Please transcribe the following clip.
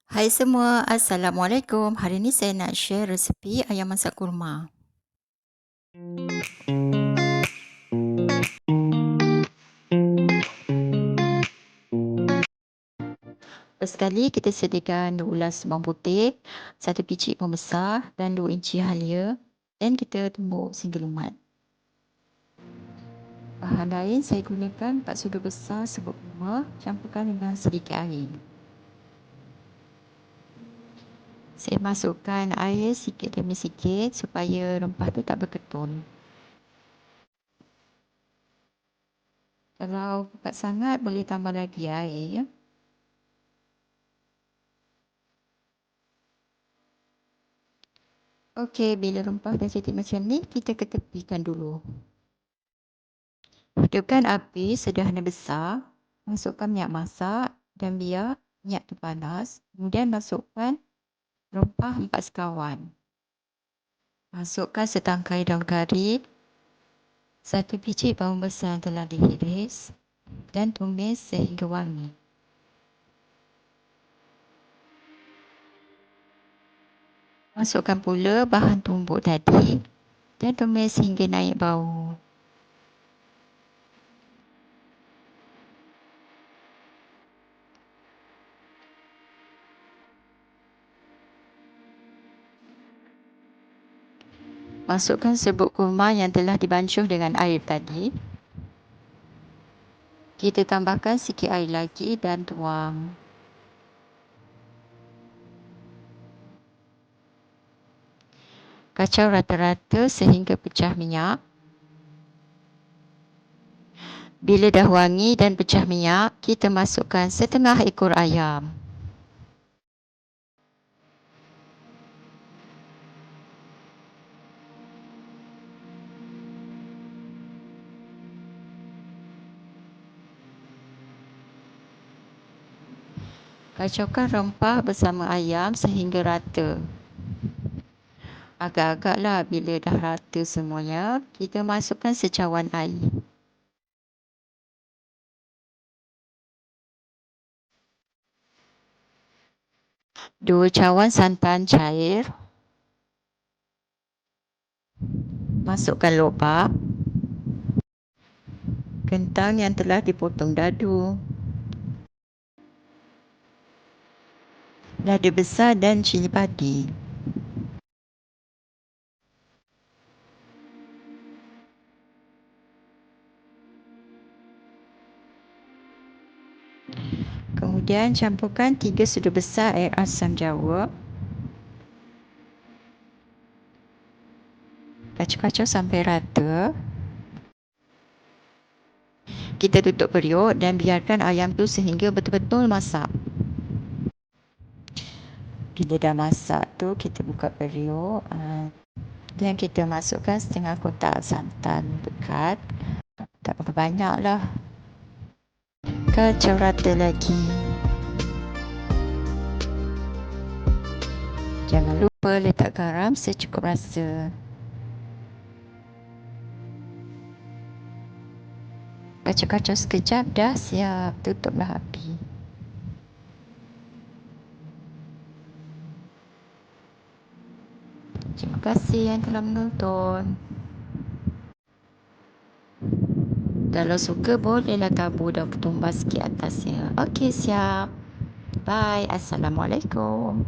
Hai semua, Assalamualaikum. Hari ni saya nak share resepi ayam masak kurma. First sekali kita sediakan 2 ulas bawang putih, 1 biji pembesar dan 2 inci halia, dan kita tumbuk sehingga lumat. Bahan lain saya gunakan 4 sudu besar serbuk kurma, campurkan dengan sedikit air. Saya masukkan air sikit demi sikit supaya rempah tu tak berketul. Kalau pekat sangat boleh tambah lagi air ya. Okey, bila rempah dah jadi macam ni, kita ketepikan dulu. Hidupkan api sederhana besar, masukkan minyak masak dan biar minyak tu panas. Kemudian masukkan rempah 4 sekawan. Masukkan setangkai daun kari, 1 biji bawang besar yang telah diiris dan tumis sehingga wangi. Masukkan pula bahan tumbuk tadi dan tumis hingga naik bau. Masukkan serbuk kurma yang telah dibancuh dengan air tadi. Kita tambahkan sikit air lagi dan tuang. Kacau rata-rata sehingga pecah minyak. Bila dah wangi dan pecah minyak, kita masukkan setengah ekor ayam. Kacaukan rempah bersama ayam sehingga rata. Agak-agaklah bila dah rata semuanya, kita masukkan secawan air. Dua cawan santan cair. Masukkan lobak. Kentang yang telah dipotong dadu. Lada besar dan cili padi. Kemudian campurkan 3 sudu besar air asam jawa. Kacau-kacau sampai rata. Kita tutup periuk dan biarkan ayam tu sehingga betul-betul masak. Bila dah masak tu, kita buka periuk dan kita masukkan setengah kotak santan pekat. Tak berapa banyak lah. Kacau rata lagi. Jangan lupa letak garam secukup rasa. Kacau-kacau sekejap, dah siap. Tutuplah api. Terima kasih yang telah menonton. Kalau suka bolehlah tabur daun ketumbar sikit atasnya. Okey, siap. Bye. Assalamualaikum.